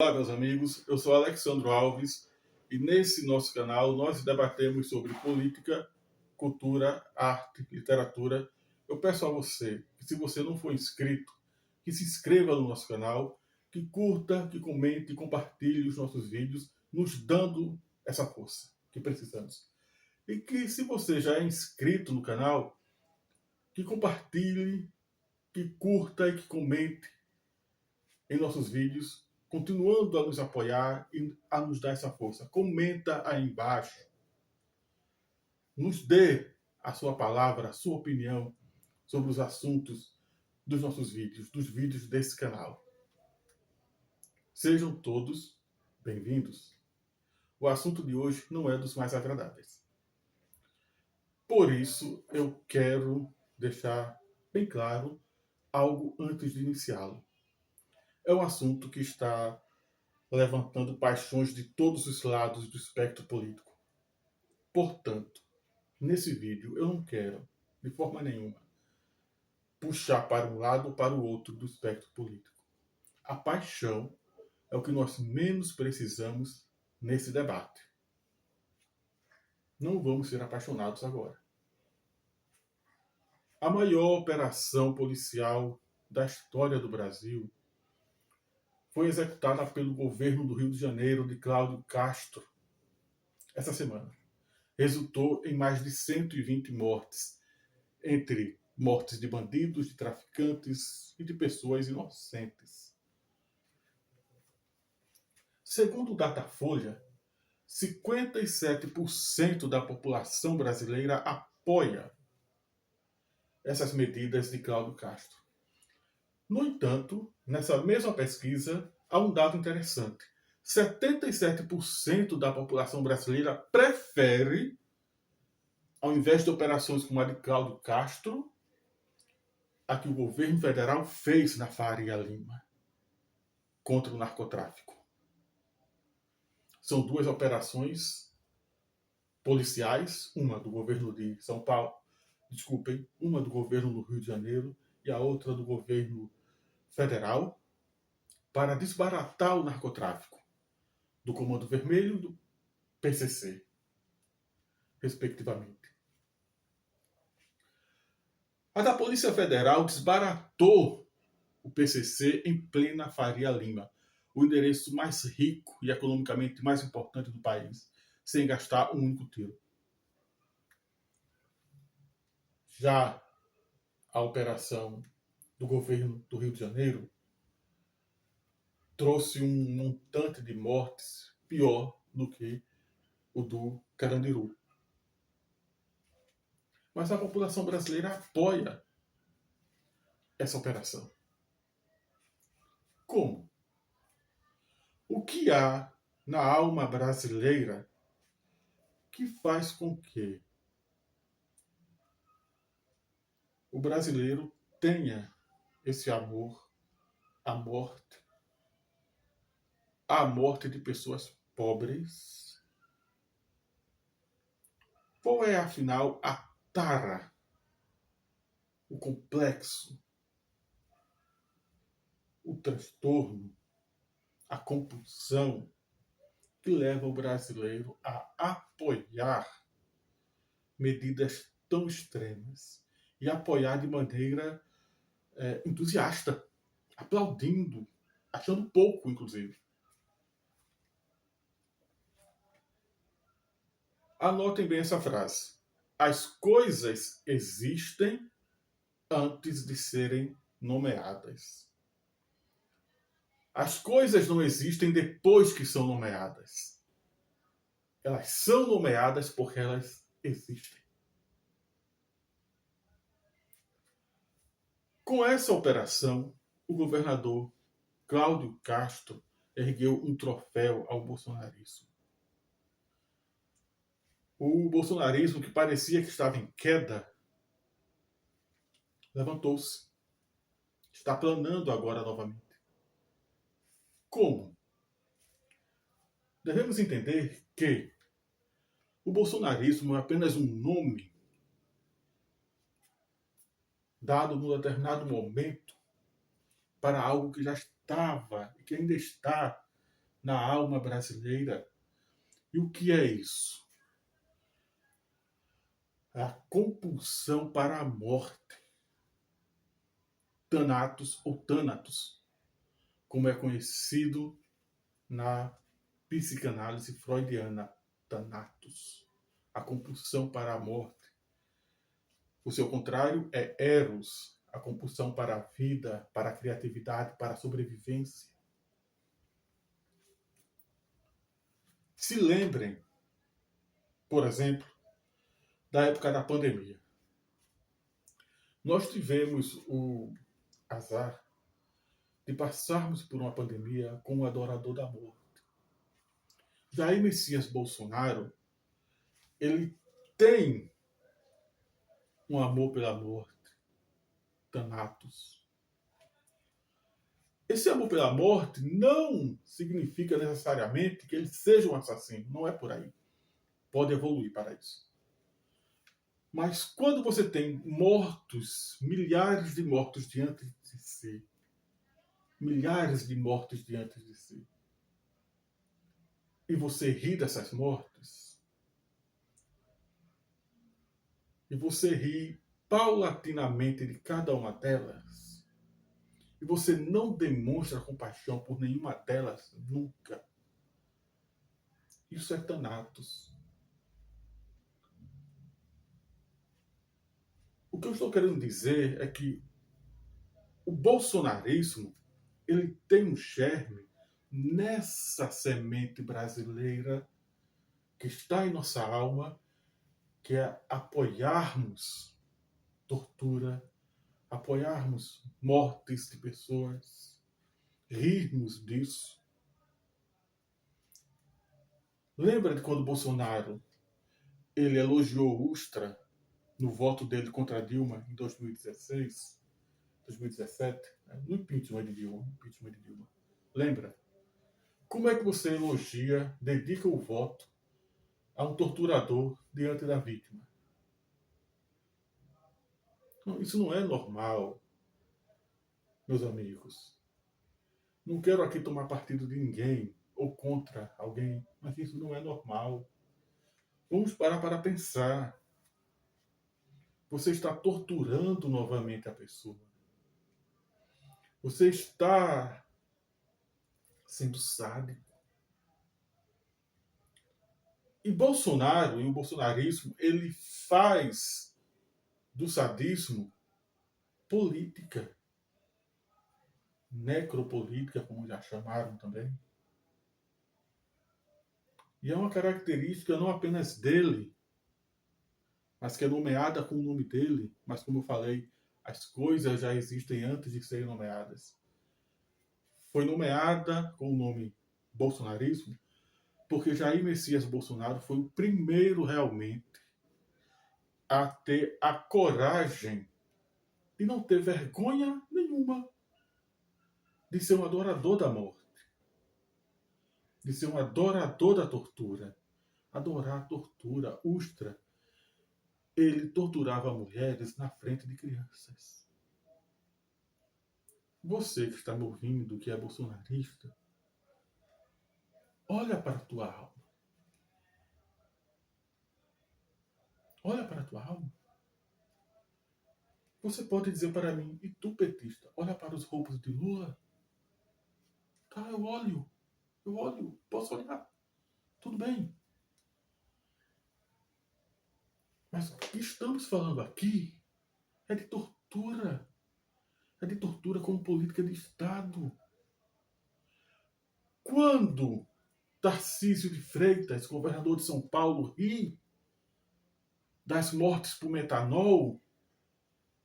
Olá, meus amigos, eu sou Alexandro Alves e nesse nosso canal nós debatemos sobre política, cultura, arte, literatura. Eu peço a você que, se você não for inscrito, que se inscreva no nosso canal, que curta, que comente, compartilhe os nossos vídeos, nos dando essa força que precisamos. E que, se você já é inscrito no canal, que compartilhe, que curta e que comente em nossos vídeos, continuando a nos apoiar e a nos dar essa força. Comenta aí embaixo. Nos dê a sua palavra, a sua opinião sobre os assuntos dos nossos vídeos, dos vídeos desse canal. Sejam todos bem-vindos. O assunto de hoje não é dos mais agradáveis. Por isso, eu quero deixar bem claro algo antes de iniciá-lo. É um assunto que está levantando paixões de todos os lados do espectro político. Portanto, nesse vídeo eu não quero, de forma nenhuma, puxar para um lado ou para o outro do espectro político. A paixão é o que nós menos precisamos nesse debate. Não vamos ser apaixonados agora. A maior operação policial da história do Brasil foi executada pelo governo do Rio de Janeiro de Cláudio Castro essa semana. Resultou em mais de 120 mortes, entre mortes de bandidos, de traficantes e de pessoas inocentes. Segundo o Datafolha, 57% da população brasileira apoia essas medidas de Cláudio Castro. No entanto, nessa mesma pesquisa, há um dado interessante. 77% da população brasileira prefere, ao invés de operações como a de Cláudio Castro, a que o governo federal fez na Faria Lima contra o narcotráfico. São duas operações policiais, uma do governo de São Paulo, uma do governo do Rio de Janeiro e a outra do governo federal, para desbaratar o narcotráfico do Comando Vermelho e do PCC, respectivamente. A da Polícia Federal desbaratou o PCC em plena Faria Lima, o endereço mais rico e economicamente mais importante do país, sem gastar um único tiro. Já a operação do governo do Rio de Janeiro trouxe um montante de mortes pior do que o do Carandiru. Mas a população brasileira apoia essa operação. Como? O que há na alma brasileira que faz com que o brasileiro tenha esse amor à morte de pessoas pobres? Qual é, afinal, a tara, o complexo, o transtorno, a compulsão que leva o brasileiro a apoiar medidas tão extremas e apoiar de maneira entusiasta, aplaudindo, achando pouco, inclusive? Anotem bem essa frase. As coisas existem antes de serem nomeadas. As coisas não existem depois que são nomeadas. Elas são nomeadas porque elas existem. Com essa operação, o governador Cláudio Castro ergueu um troféu ao bolsonarismo. O bolsonarismo, que parecia que estava em queda, levantou-se. Está planando agora novamente. Como? Devemos entender que o bolsonarismo é apenas um nome dado num determinado momento para algo que já estava e que ainda está na alma brasileira. E o que é isso? A compulsão para a morte. Thanatos ou Thanatos, como é conhecido na psicanálise freudiana. Thanatos, a compulsão para a morte. O seu contrário é Eros, a compulsão para a vida, para a criatividade, para a sobrevivência. Se lembrem, por exemplo, da época da pandemia. Nós tivemos o azar de passarmos por uma pandemia com o adorador da morte. Jair Messias Bolsonaro, ele tem um amor pela morte, Thanatos. Esse amor pela morte não significa necessariamente que ele seja um assassino, não é por aí. Pode evoluir para isso. Mas quando você tem mortos, milhares de mortos diante de si, milhares de mortes diante de si, e você ri dessas mortes, e você ri paulatinamente de cada uma delas, e você não demonstra compaixão por nenhuma delas nunca, isso é Thanatos. O que eu estou querendo dizer é que o bolsonarismo, ele tem um germe nessa semente brasileira que está em nossa alma, que é apoiarmos tortura, apoiarmos mortes de pessoas, rirmos disso. Lembra de quando Bolsonaro ele elogiou Ustra no voto dele contra Dilma em 2016, 2017, no impeachment de Dilma. Lembra? Como é que você elogia, dedica o voto a um torturador diante da vítima? Isso não é normal, meus amigos. Não quero aqui tomar partido de ninguém ou contra alguém, mas isso não é normal. Vamos parar para pensar. Você está torturando novamente a pessoa. Você está sendo sádico. E Bolsonaro, e o bolsonarismo, ele faz do sadismo política. Necropolítica, como já chamaram também. E é uma característica não apenas dele, mas que é nomeada com o nome dele. Mas, como eu falei, as coisas já existem antes de serem nomeadas. Foi nomeada com o nome bolsonarismo porque Jair Messias Bolsonaro foi o primeiro realmente a ter a coragem de não ter vergonha nenhuma de ser um adorador da morte, de ser um adorador da tortura. Adorar a tortura, Ustra. Ele torturava mulheres na frente de crianças. Você que está me ouvindo, que é bolsonarista, olha para a tua alma. Olha para a tua alma. Você pode dizer para mim, e tu, petista, olha para os roubos de Lula? Tá, eu olho, posso olhar. Tudo bem. Mas o que estamos falando aqui é de tortura. É de tortura como política de Estado. Quando Tarcísio de Freitas, governador de São Paulo, ri das mortes por metanol,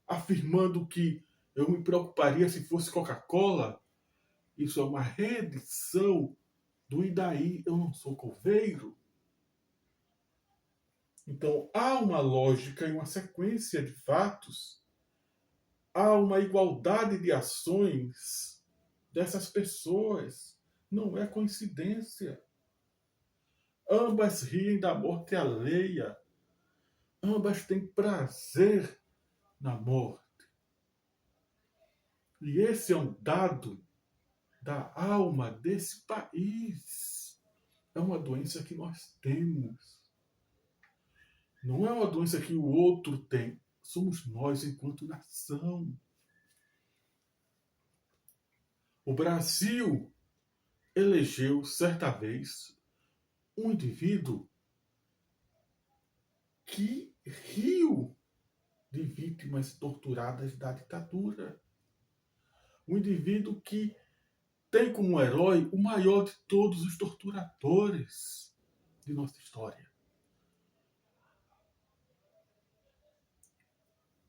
afirmando que eu me preocuparia se fosse Coca-Cola, isso é uma reedição do E daí eu não sou coveiro. Então há uma lógica e uma sequência de fatos, há uma igualdade de ações dessas pessoas. Não é coincidência. Ambas riem da morte alheia. Ambas têm prazer na morte. E esse é um dado da alma desse país. É uma doença que nós temos. Não é uma doença que o outro tem. Somos nós enquanto nação. O Brasil elegeu, certa vez, um indivíduo que riu de vítimas torturadas da ditadura. Um indivíduo que tem como herói o maior de todos os torturadores de nossa história.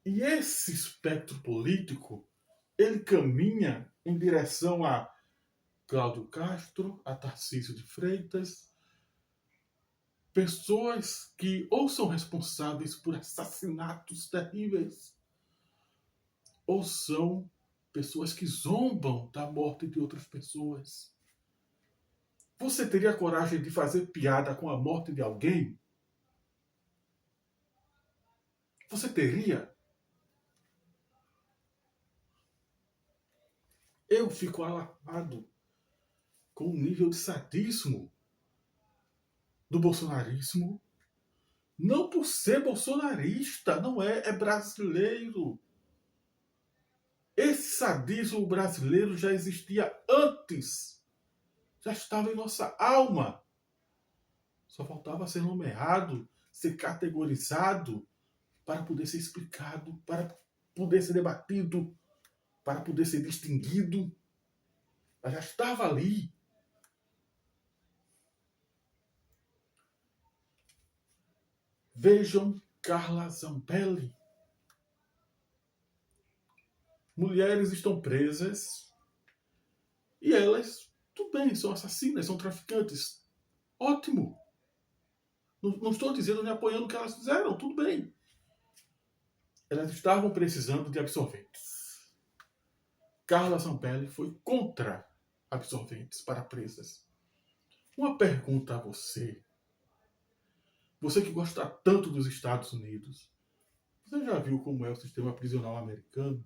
E esse espectro político, ele caminha em direção a Cláudio Castro, a Tarcísio de Freitas, pessoas que ou são responsáveis por assassinatos terríveis, ou são pessoas que zombam da morte de outras pessoas. Você teria coragem de fazer piada com a morte de alguém? Você teria? Eu fico alarmado com o nível de sadismo do bolsonarismo. Não por ser bolsonarista, não é brasileiro. Esse sadismo brasileiro já existia antes. Já estava em nossa alma. Só faltava ser nomeado, ser categorizado, para poder ser explicado, para poder ser debatido, para poder ser distinguido. Mas já estava ali. Vejam Carla Zambelli. Mulheres estão presas e elas, tudo bem, são assassinas, são traficantes. Ótimo. Não estou dizendo nem apoiando o que elas fizeram, tudo bem. Elas estavam precisando de absorventes. Carla Zambelli foi contra absorventes para presas. Uma pergunta a você. Você que gosta tanto dos Estados Unidos, você já viu como é o sistema prisional americano?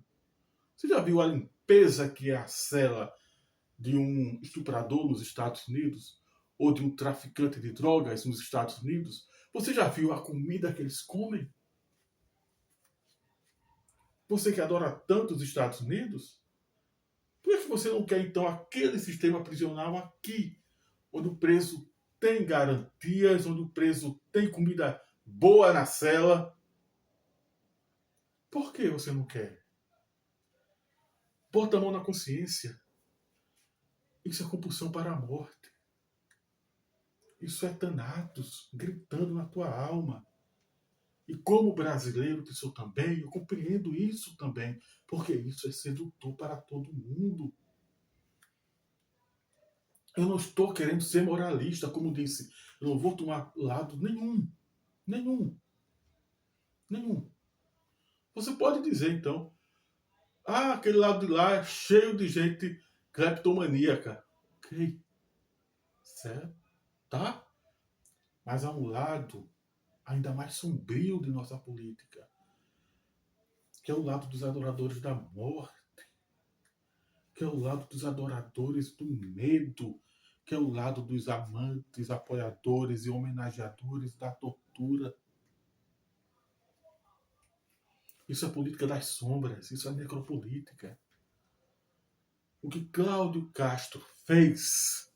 Você já viu a limpeza que é a cela de um estuprador nos Estados Unidos? Ou de um traficante de drogas nos Estados Unidos? Você já viu a comida que eles comem? Você que adora tanto os Estados Unidos, por que você não quer então aquele sistema prisional aqui, onde o preso tem garantias, onde o preso tem comida boa na cela? Por que você não quer? Bota a mão na consciência. Isso é compulsão para a morte. Isso é Thanatos gritando na tua alma. E como brasileiro que sou também, eu compreendo isso também, porque isso é sedutor para todo mundo. Eu não estou querendo ser moralista, como disse. Eu não vou tomar lado nenhum. Nenhum. Nenhum. Você pode dizer, então, aquele lado de lá é cheio de gente cleptomaníaca. Ok. Certo? Tá? Mas há um lado ainda mais sombrio de nossa política, que é o lado dos adoradores da morte, que é o lado dos adoradores do medo, que é o lado dos amantes, apoiadores e homenageadores da tortura. Isso é política das sombras, isso é necropolítica. O que Cláudio Castro fez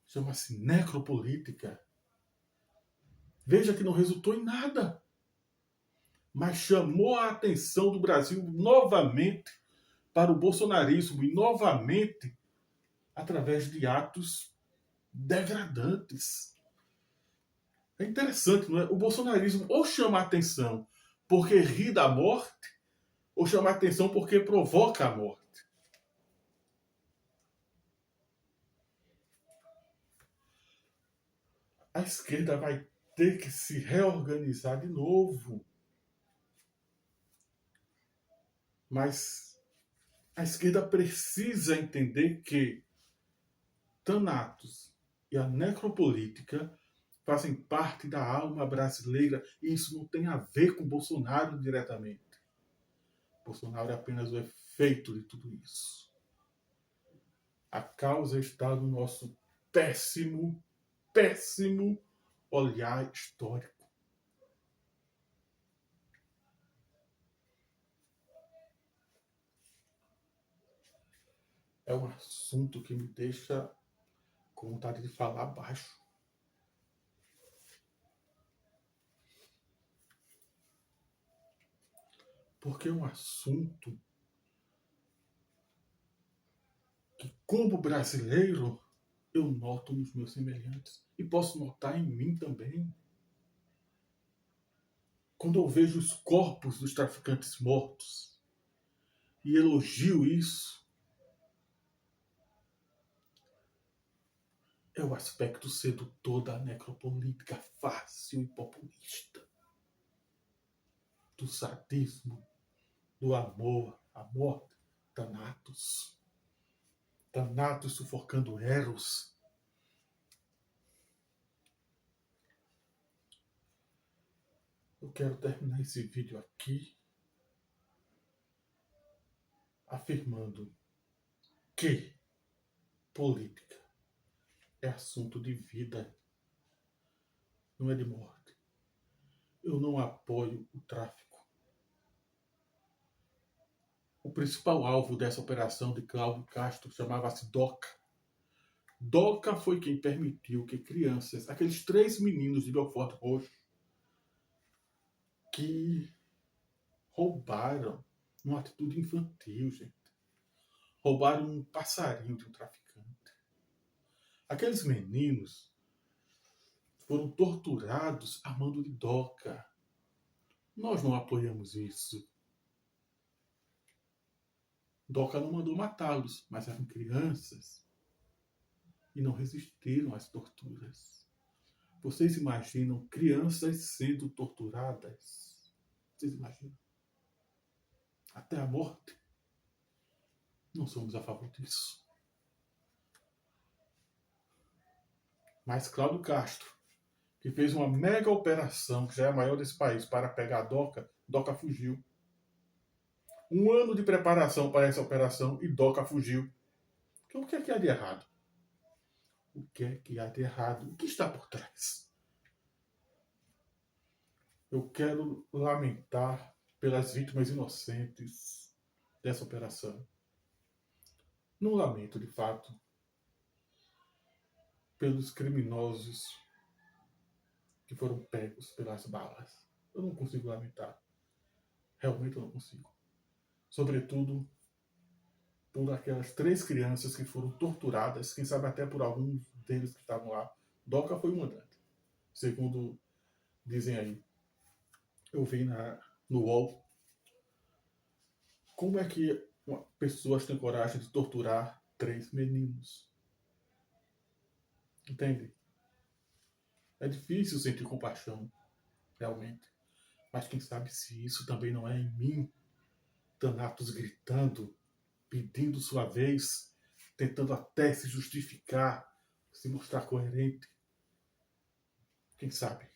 chama-se necropolítica. Veja que não resultou em nada, mas chamou a atenção do Brasil novamente para o bolsonarismo e novamente através de atos degradantes. É interessante, não é? O bolsonarismo ou chama a atenção porque ri da morte, ou chama a atenção porque provoca a morte. A esquerda vai ter que se reorganizar de novo. Mas a esquerda precisa entender que Thanatos e a necropolítica fazem parte da alma brasileira e isso não tem a ver com Bolsonaro diretamente. Bolsonaro é apenas o efeito de tudo isso. A causa está no nosso péssimo, péssimo olhar histórico. É um assunto que me deixa com vontade de falar baixo. Porque é um assunto que, como brasileiro, eu noto nos meus semelhantes. E posso notar em mim também. Quando eu vejo os corpos dos traficantes mortos e elogio isso, é o aspecto sedutor da necropolítica fácil e populista. Do sadismo, do amor, a morte, Thanatos. Thanatos sufocando Eros. Eu quero terminar esse vídeo aqui afirmando que política é assunto de vida, não é de morte. Eu não apoio o tráfico. O principal alvo dessa operação de Cláudio Castro chamava-se DOCA. DOCA foi quem permitiu que crianças, aqueles 3 meninos de Belfort Roxo, que roubaram, numa atitude infantil, gente, roubaram um passarinho de um traficante. Aqueles meninos foram torturados a mando de DOCA. Nós não apoiamos isso. DOCA não mandou matá-los, mas eram crianças e não resistiram às torturas. Vocês imaginam crianças sendo torturadas? Vocês imaginam? Até a morte? Não somos a favor disso. Mas Cláudio Castro, que fez uma mega operação, que já é a maior desse país, para pegar a DOCA, DOCA fugiu. 1 ano de preparação para essa operação e DOCA fugiu. Então o que é que há de errado? O que é que há de errado? O que está por trás? Eu quero lamentar pelas vítimas inocentes dessa operação. Não lamento, de fato, pelos criminosos que foram pegos pelas balas. Eu não consigo lamentar. Realmente eu não consigo. Sobretudo por aquelas 3 crianças que foram torturadas, quem sabe até por alguns deles que estavam lá. DOCA foi o mandante, segundo dizem aí. Eu vi no UOL como é que pessoas têm coragem de torturar 3 meninos. Entende? É difícil sentir compaixão, realmente. Mas quem sabe se isso também não é em mim. Thanatos gritando, pedindo sua vez, tentando até se justificar, se mostrar coerente. Quem sabe?